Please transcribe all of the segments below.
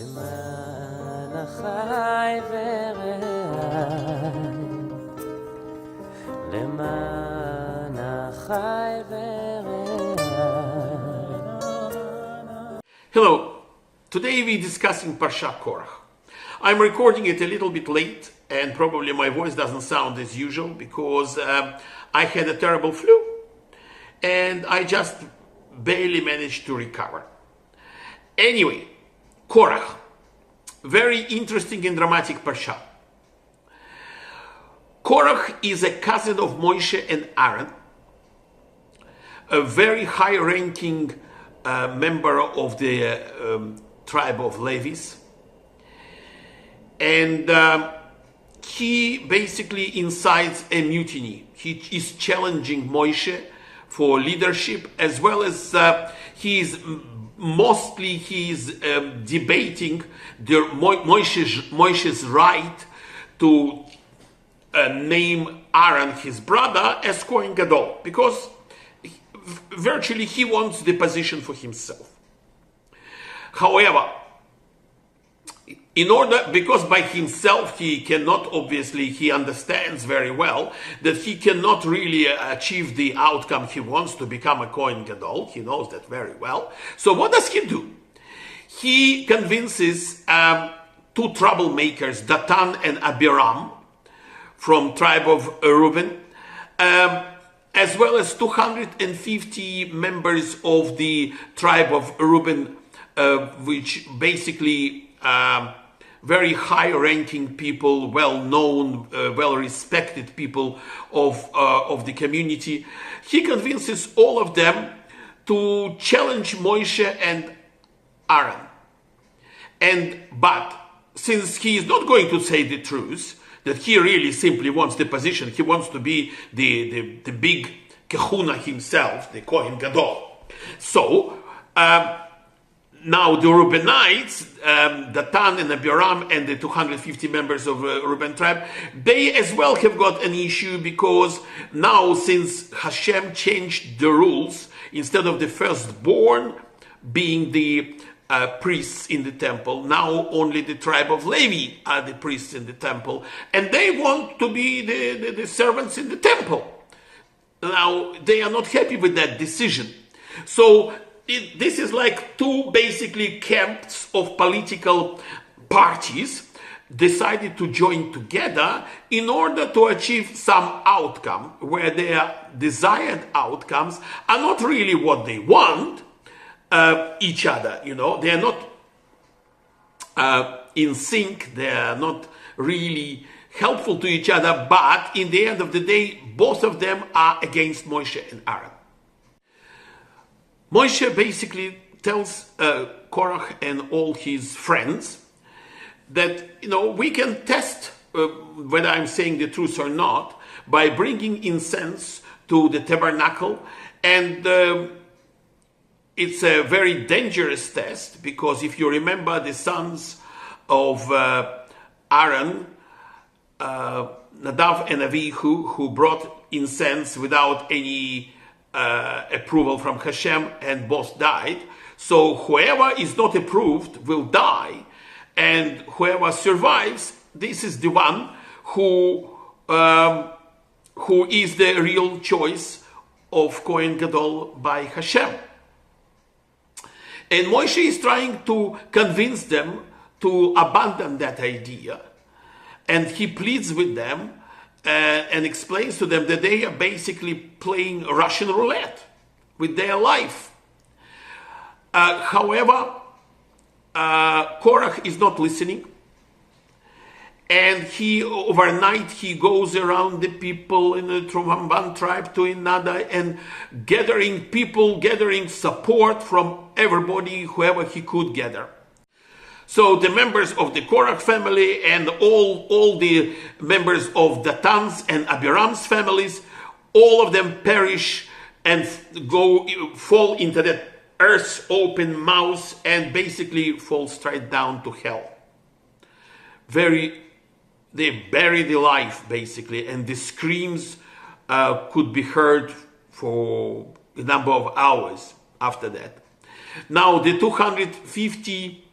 למען החי ורעי, למען החי ורעי. Hello, today we're discussing Parshat Korach. I'm recording it a little bit late and probably my voice doesn't sound as usual because I had a terrible flu and I just barely managed to recover. Anyway, Korach, very interesting and dramatic Parsha. Korach is a cousin of Moshe and Aaron, a very high-ranking member of the tribe of Levis, and he basically incites a mutiny. He is challenging Moshe for leadership, as well as he is debating Moshe's right to name Aaron, his brother, as Kohen Gadol, because virtually he wants the position for himself. However, because by himself he cannot, obviously, he understands very well that he cannot really achieve the outcome he wants to become a Kohen Gadol. He knows that very well. So what does he do? He convinces two troublemakers, Datan and Abiram, from tribe of Reuben, as well as 250 members of the tribe of Reuben, which basically very high-ranking people, well-known, well-respected people of the community. He convinces all of them to challenge Moshe and Aaron. But since he is not going to say the truth, that he really simply wants the position, he wants to be the big kahuna himself, the Kohen Gadol. So, now the Reubenites, Datan and Abiram and the 250 members of Reuben tribe, they as well have got an issue, because now since Hashem changed the rules, instead of the firstborn being the priests in the temple, now only the tribe of Levi are the priests in the temple, and they want to be the servants in the temple. Now they are not happy with that decision. So this is like two basically camps of political parties decided to join together in order to achieve some outcome where their desired outcomes are not really what they want each other. They are not in sync, they are not really helpful to each other, but in the end of the day, both of them are against Moshe and Aaron. Moshe basically tells Korach and all his friends that, we can test whether I'm saying the truth or not by bringing incense to the tabernacle. And it's a very dangerous test, because if you remember the sons of Aaron, Nadav and Avihu, who brought incense without any approval from Hashem, and both died. So whoever is not approved will die, and whoever survives, this is the one who is the real choice of Kohen Gadol by Hashem. And Moshe is trying to convince them to abandon that idea, and he pleads with them and explains to them that they are basically playing Russian roulette with their life. However, Korach is not listening, and overnight he goes around the people from one tribe to another and gathering support from everybody, whoever he could gather. So the members of the Korach family and all the members of Datan's and Abiram's families, all of them perish and fall into the earth's open mouth and basically fall straight down to hell. They bury the life, basically, and the screams could be heard for a number of hours after that. Now, the 250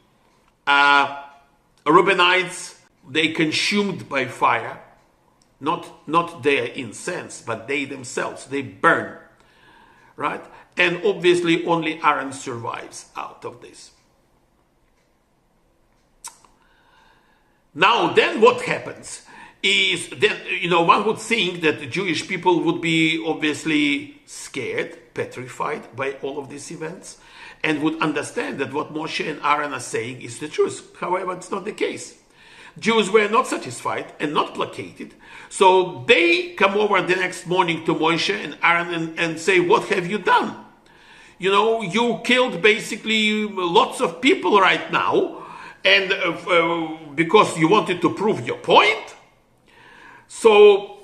Reubenites, they consumed by fire, not their incense, but they themselves, they burn, right? And obviously only Aaron survives out of this. Now, then what happens is that, one would think that the Jewish people would be obviously scared, petrified by all of these events, and would understand that what Moshe and Aaron are saying is the truth. However, it's not the case. Jews were not satisfied and not placated, so they come over the next morning to Moshe and Aaron and say, what have you done? You killed basically lots of people right now, and because you wanted to prove your point. So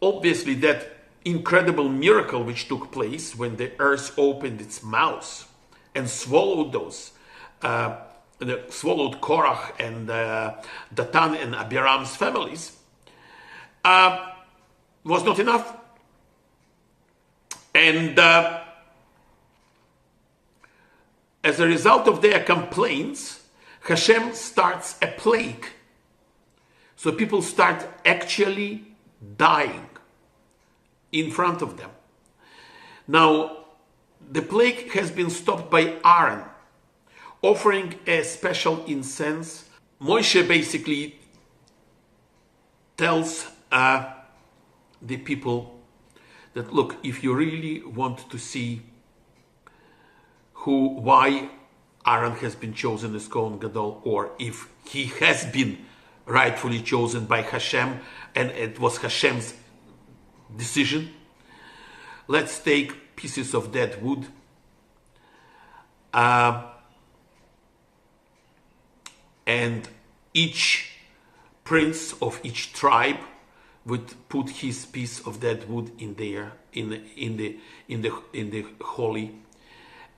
obviously that incredible miracle which took place when the earth opened its mouth and swallowed swallowed Korach and Datan and Abiram's families, was not enough. And as a result of their complaints, Hashem starts a plague. So people start actually dying in front of them. Now, the plague has been stopped by Aaron offering a special incense. Moshe basically tells the people that, look, if you really want to see why Aaron has been chosen as Kohen Gadol, or if he has been rightfully chosen by Hashem and it was Hashem's decision, let's take pieces of dead wood, and each prince of each tribe would put his piece of dead wood in the holy.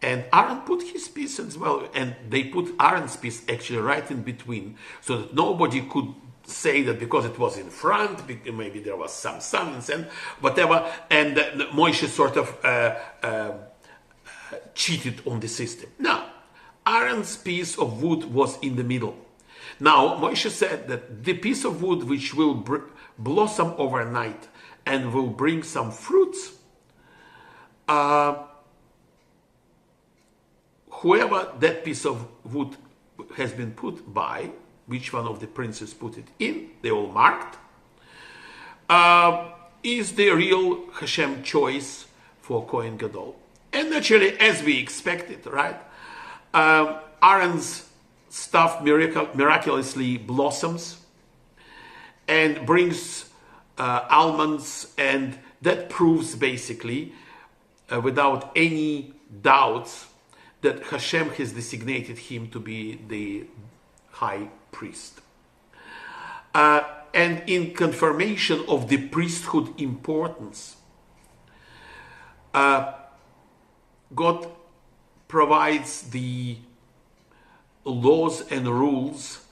And Aaron put his piece as well, and they put Aaron's piece actually right in between, so that nobody could say that because it was in front, maybe there was some summons and whatever, and Moshe sort of cheated on the system. Now, Aaron's piece of wood was in the middle. Now, Moshe said that the piece of wood which will blossom overnight and will bring some fruits, whoever that piece of wood has been put by, which one of the princes put it in, they all marked, is the real Hashem choice for Kohen Gadol. And naturally, as we expected, right, Aaron's staff miraculously blossoms and brings almonds, and that proves basically, without any doubts, that Hashem has designated him to be the high priest. And in confirmation of the priesthood importance, God provides the laws and rules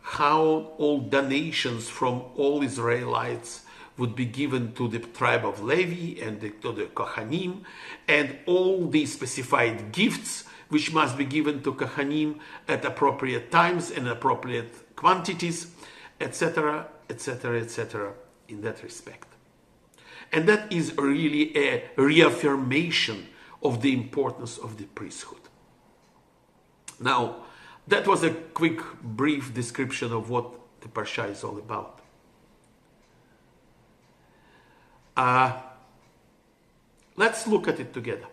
how all donations from all Israelites would be given to the tribe of Levi and to the Kohanim, and all the specified gifts which must be given to Kohanim at appropriate times and appropriate quantities, etc., etc., etc., in that respect. And that is really a reaffirmation of the importance of the priesthood. Now, that was a quick, brief description of what the Parsha is all about. Let's look at it together.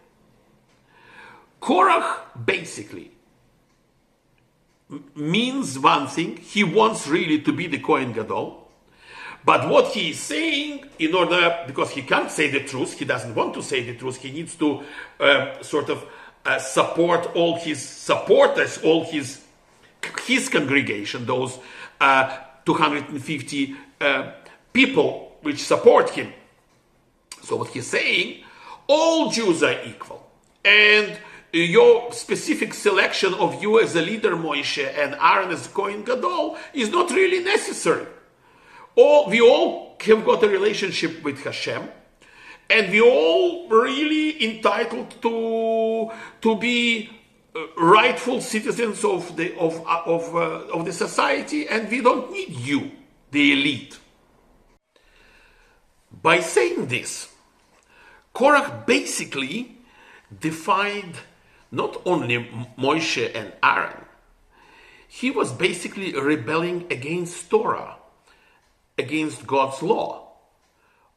Korach basically means one thing. He wants really to be the Kohen Gadol. But what he is saying, because he can't say the truth, he doesn't want to say the truth, he needs to support all his supporters, all his congregation, those 250 people which support him. So what he's saying, all Jews are equal. And your specific selection of you as a leader, Moshe, and Aaron as Kohen Gadol is not really necessary. We all have got a relationship with Hashem, and we all really entitled to be rightful citizens of the society, and we don't need you, the elite. By saying this, Korach basically defied not only Moshe and Aaron, he was basically rebelling against Torah, against God's law.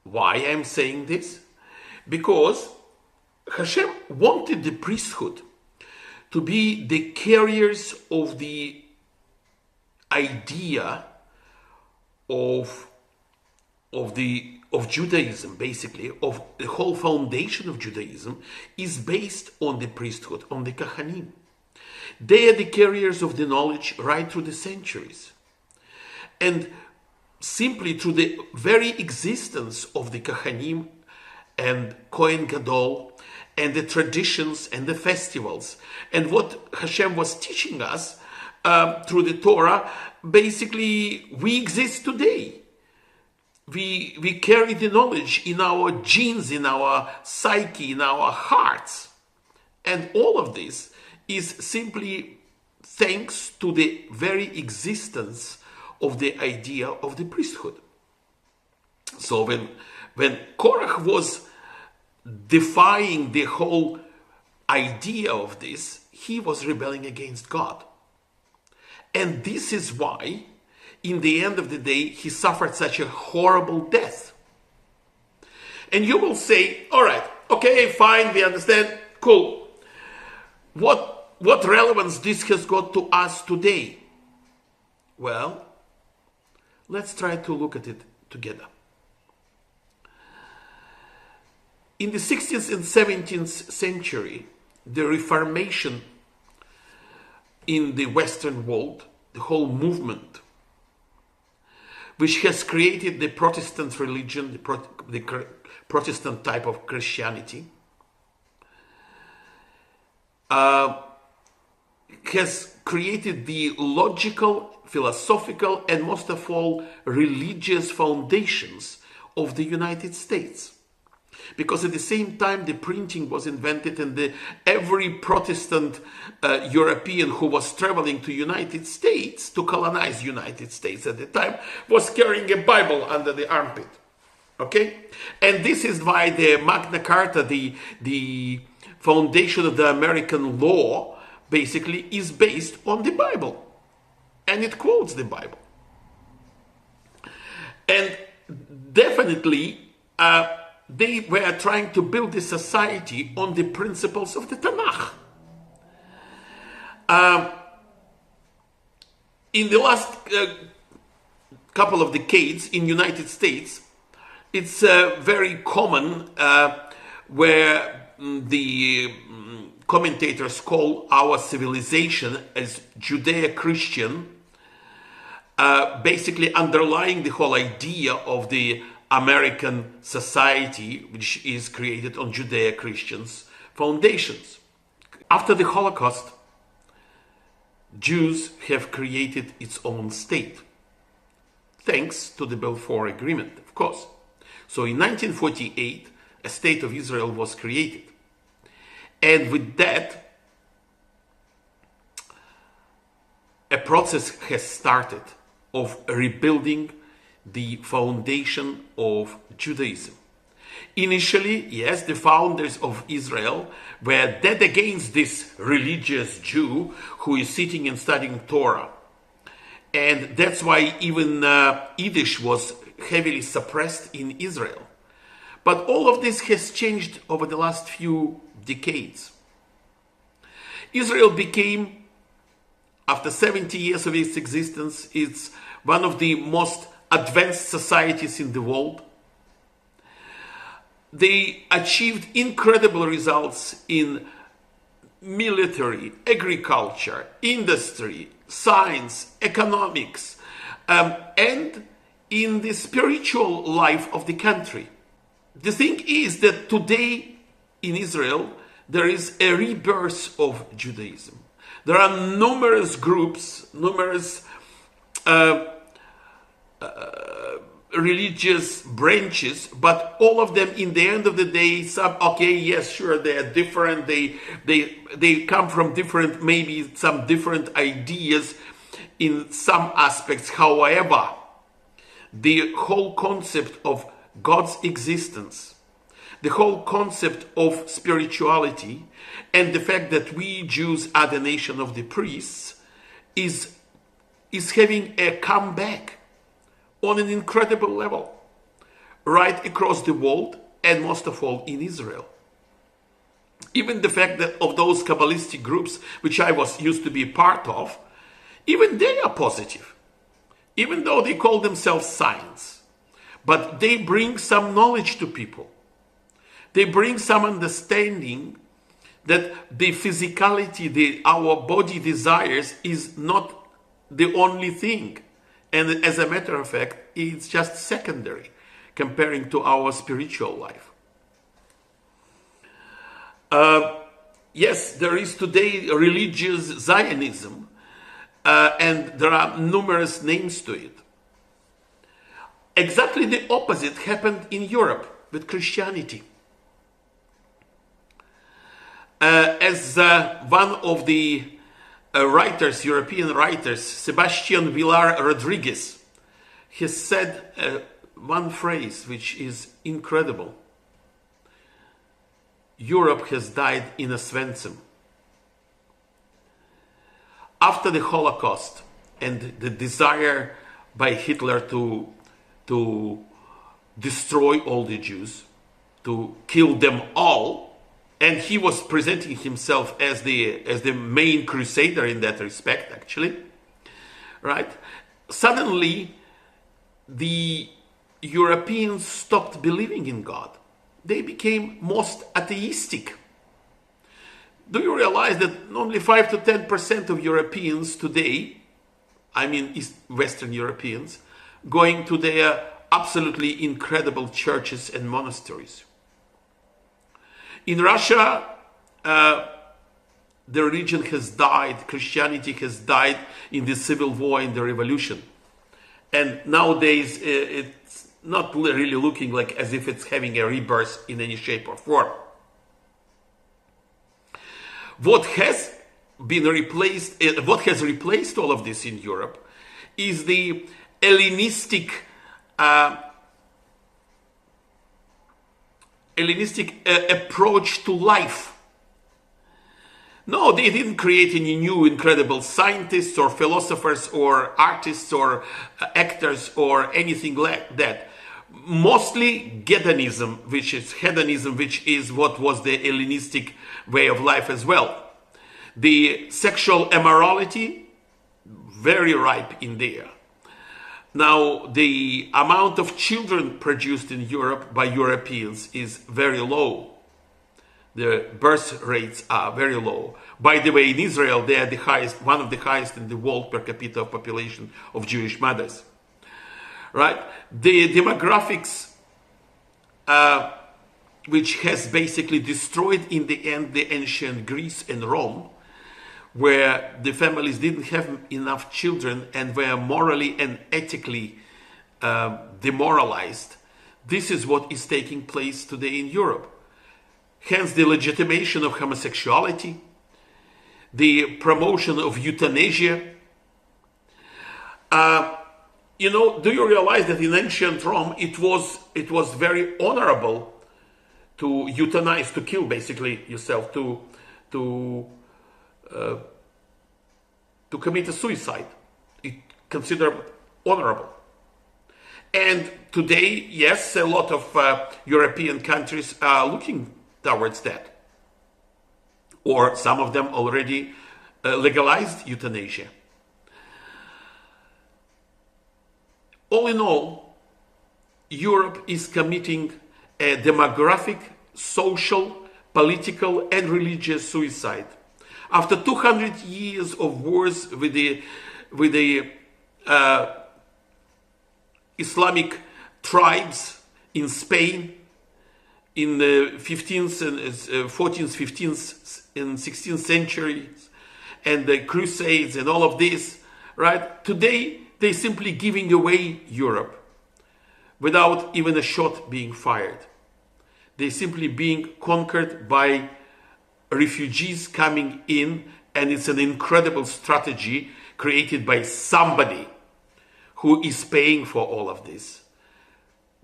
Why I'm saying this? Because Hashem wanted the priesthood to be the carriers of the idea of Judaism, basically, of the whole foundation of Judaism is based on the priesthood, on the Kahanim. They are the carriers of the knowledge right through the centuries. And simply through the very existence of the Kahanim and Kohen Gadol and the traditions and the festivals and what Hashem was teaching us through the Torah, basically we exist today. We carry the knowledge in our genes, in our psyche, in our hearts. And all of this is simply thanks to the very existence of the idea of the priesthood. So when Korach was defying the whole idea of this, he was rebelling against God. And this is why, in the end of the day, he suffered such a horrible death. And you will say, all right, okay, fine, we understand, cool. What relevance this has got to us today? Well, let's try to look at it together. In the 16th and 17th century, the Reformation in the Western world, the whole movement, which has created the Protestant religion, the Protestant type of Christianity, has created the logical, philosophical, and most of all, religious foundations of the United States. Because at the same time the printing was invented, and every Protestant European who was traveling to United States to colonize United States at the time was carrying a Bible under the armpit. Okay? And this is why the Magna Carta, the foundation of the American law, basically is based on the Bible. And it quotes the Bible. And definitely they were trying to build a society on the principles of the Tanakh. In the last couple of decades in United States, it's very common where the commentators call our civilization as Judeo-Christian, basically underlying the whole idea of the American society, which is created on Judeo-Christians foundations. After the Holocaust, Jews have created its own state, thanks to the Balfour Agreement, of course. So in 1948, a state of Israel was created. And with that, a process has started of rebuilding the foundation of Judaism. Initially, yes, the founders of Israel were dead against this religious Jew who is sitting and studying Torah. And that's why even Yiddish was heavily suppressed in Israel. But all of this has changed over the last few decades. Israel became, after 70 years of its existence, it's one of the most advanced societies in the world. They achieved incredible results in military, agriculture, industry, science, economics, and in the spiritual life of the country. The thing is that today in Israel, there is a rebirth of Judaism. There are numerous groups, numerous religious branches, but all of them, in the end of the day, yes, sure, they are different. They come from different, maybe some different ideas in some aspects. However, the whole concept of God's existence, the whole concept of spirituality, and the fact that we Jews are the nation of the priests is having a comeback on an incredible level right across the world, and most of all in Israel. Even the fact that of those Kabbalistic groups, which I used to be part of, even they are positive, even though they call themselves science. But they bring some knowledge to people. They bring some understanding that the physicality, our body desires, is not the only thing. And as a matter of fact, it's just secondary comparing to our spiritual life. Yes, there is today religious Zionism, and there are numerous names to it. Exactly the opposite happened in Europe with Christianity. As one of the writers, European writers, Sebastian Villar Rodriguez, has said one phrase which is incredible. Europe has died in a Svensson. After the Holocaust and the desire by Hitler to destroy all the Jews, to kill them all, and he was presenting himself as the main crusader in that respect, actually, right? Suddenly, the Europeans stopped believing in God. They became most atheistic. Do you realize that only 5 to 10% of Europeans today, I mean Western Europeans, going to their absolutely incredible churches and monasteries? In Russia, the religion has died, Christianity has died in the civil war, in the revolution. And nowadays, it's not really looking like as if it's having a rebirth in any shape or form. What has replaced all of this in Europe is the Hellenistic approach to life. No, they didn't create any new incredible scientists or philosophers or artists or actors or anything like that. Mostly hedonism, which is what was the Hellenistic way of life as well. The sexual immorality, very ripe in there. Now, the amount of children produced in Europe by Europeans is very low. The birth rates are very low. By the way, in Israel, they are the highest, one of the highest in the world per capita population of Jewish mothers. Right? The demographics, which has basically destroyed in the end the ancient Greece and Rome, where the families didn't have enough children and were morally and ethically demoralized. This is what is taking place today in Europe. Hence the legitimation of homosexuality, the promotion of euthanasia. Do you realize that in ancient Rome it was very honorable to euthanize, to kill basically yourself, to commit a suicide? It considered honorable. And today, yes, a lot of European countries are looking towards that. Or some of them already legalized euthanasia. All in all, Europe is committing a demographic, social, political, and religious suicide. After 200 years of wars with the Islamic tribes in Spain in the 15th and 14th, 15th and 16th centuries, and the Crusades and all of this, right? Today, they're simply giving away Europe without even a shot being fired. They're simply being conquered by refugees coming in, and it's an incredible strategy created by somebody who is paying for all of this,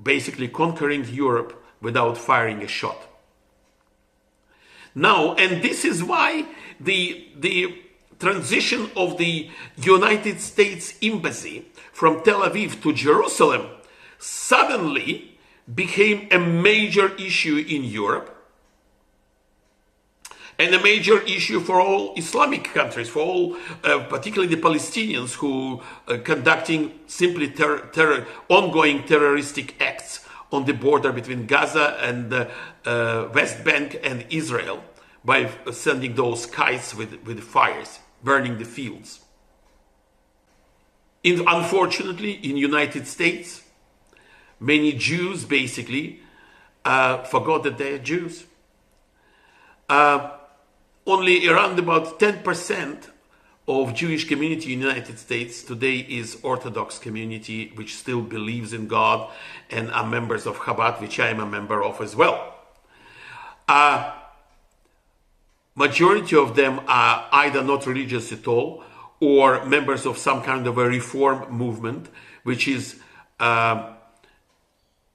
basically conquering Europe without firing a shot. Now, and this is why the transition of the United States Embassy from Tel Aviv to Jerusalem suddenly became a major issue in Europe, and a major issue for all Islamic countries, for all, particularly the Palestinians who are conducting simply ongoing terroristic acts on the border between Gaza and the West Bank and Israel by sending those kites with fires, burning the fields. Unfortunately, in the United States, many Jews basically forgot that they are Jews. Only around about 10% of Jewish community in the United States today is Orthodox community, which still believes in God and are members of Chabad, which I am a member of as well. Majority of them are either not religious at all or members of some kind of a reform movement, which is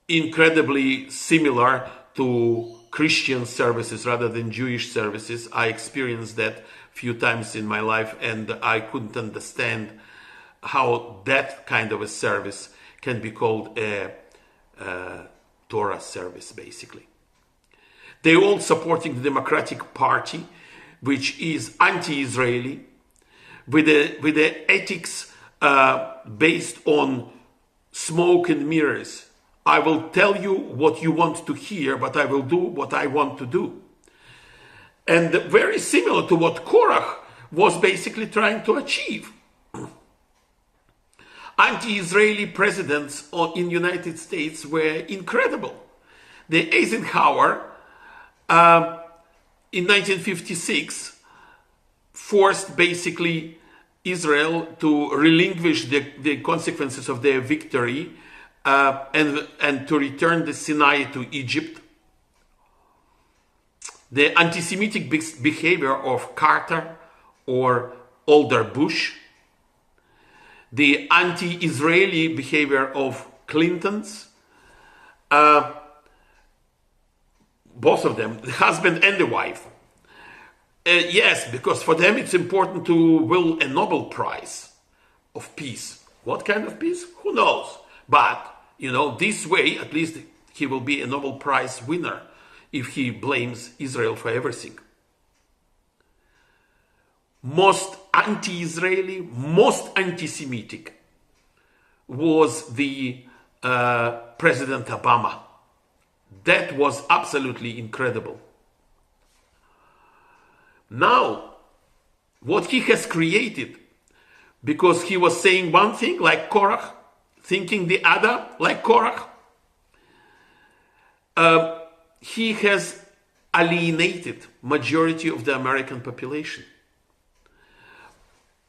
incredibly similar to Christian services rather than Jewish services. I experienced that a few times in my life, and I couldn't understand how that kind of a service can be called a Torah service, basically. They're all supporting the Democratic Party, which is anti-Israeli, with the ethics based on smoke and mirrors. I will tell you what you want to hear, but I will do what I want to do. And very similar to what Korach was basically trying to achieve. Anti-Israeli presidents in the United States were incredible. The Eisenhower, in 1956, forced basically Israel to relinquish the consequences of their victory and to return the Sinai to Egypt. The anti-Semitic behavior of Carter or older Bush, the anti-Israeli behavior of Clintons, both of them, the husband and the wife. Yes, because for them it's important to win a Nobel Prize of peace. What kind of peace? Who knows? But, this way, at least he will be a Nobel Prize winner if he blames Israel for everything. Most anti-Israeli, most anti-Semitic was the President Obama. That was absolutely incredible. Now, what he has created, because he was saying one thing like Korach, thinking the other like Korach, he has alienated majority of the American population,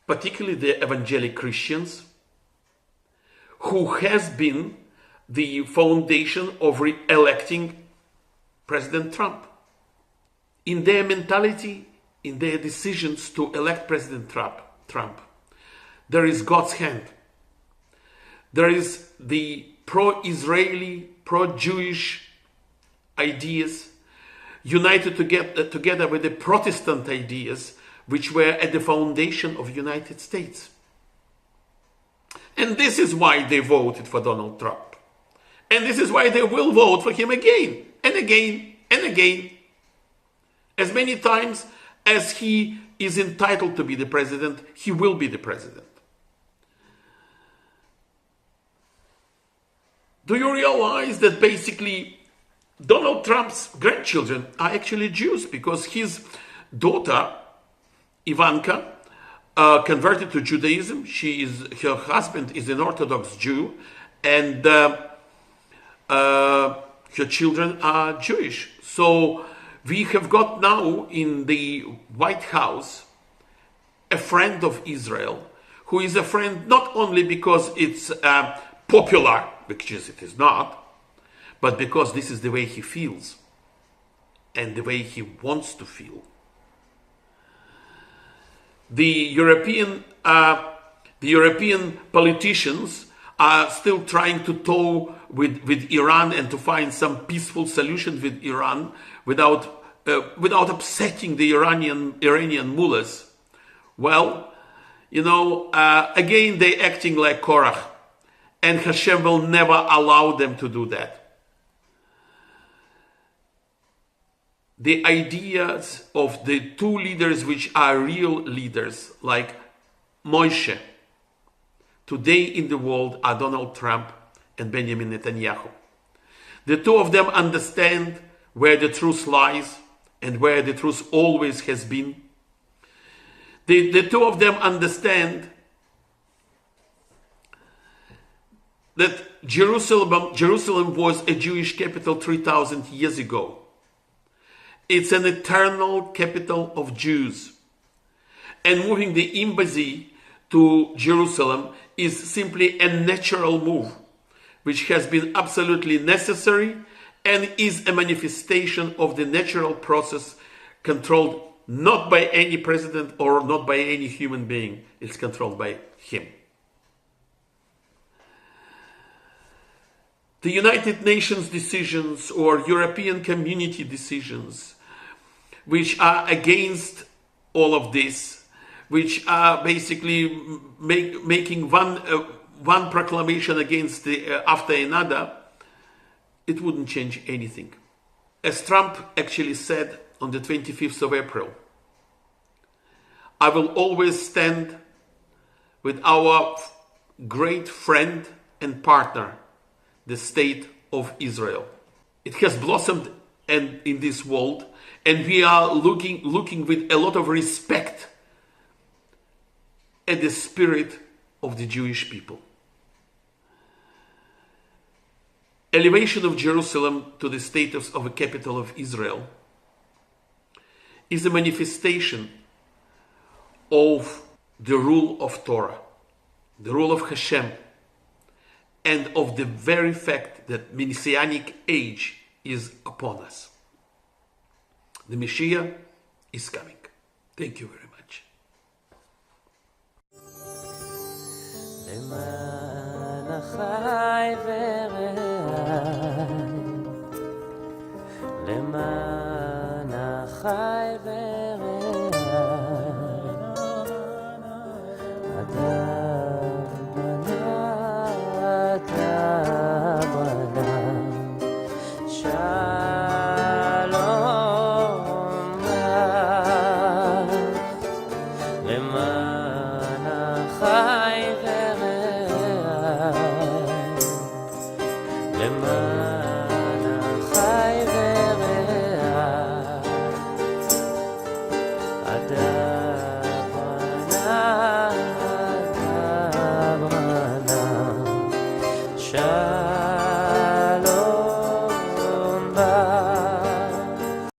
particularly the evangelical Christians, who has been the foundation of re-electing President Trump. In their mentality, in their decisions to elect President Trump, there is God's hand. There is the pro-Israeli, pro-Jewish ideas united together with the Protestant ideas, which were at the foundation of the United States. And this is why they voted for Donald Trump. And this is why they will vote for him again and again and again, as many times as he is entitled to be the president. He will be the president. Do you realize that basically Donald Trump's grandchildren are actually Jews, because his daughter Ivanka converted to Judaism. Her husband is an Orthodox Jew, and her children are Jewish. So we have got now in the White House a friend of Israel, who is a friend not only because it's popular, because it is not, but because this is the way he feels and the way he wants to feel. The European politicians are still trying to tow with Iran and to find some peaceful solution with Iran without upsetting the Iranian mullahs. Well, again, they're acting like Korach, and Hashem will never allow them to do that. The ideas of the two leaders which are real leaders, like Moshe, today in the world are Donald Trump and Benjamin Netanyahu. The two of them understand where the truth lies and where the truth always has been. The two of them understand that Jerusalem was a Jewish capital 3,000 years ago. It's an eternal capital of Jews. And moving the embassy to Jerusalem is simply a natural move, which has been absolutely necessary and is a manifestation of the natural process controlled not by any president or not by any human being. It's controlled by him. The United Nations decisions or European community decisions, which are against all of this, which are basically making one proclamation against after another, it wouldn't change anything. As Trump actually said on the 25th of April, I will always stand with our great friend and partner, the state of Israel. It has blossomed in this world, and we are looking with a lot of respect at the spirit of the Jewish people. Elevation of Jerusalem to the status of a capital of Israel is a manifestation of the rule of Torah, the rule of Hashem, and of the very fact that Messianic age is upon us. The Messiah is coming. Thank you very much. למען החי ורעי, למען החי ורעי, אדם בנה, אתה בנה, שלום רב, למען החי למען החי ורעי, אדם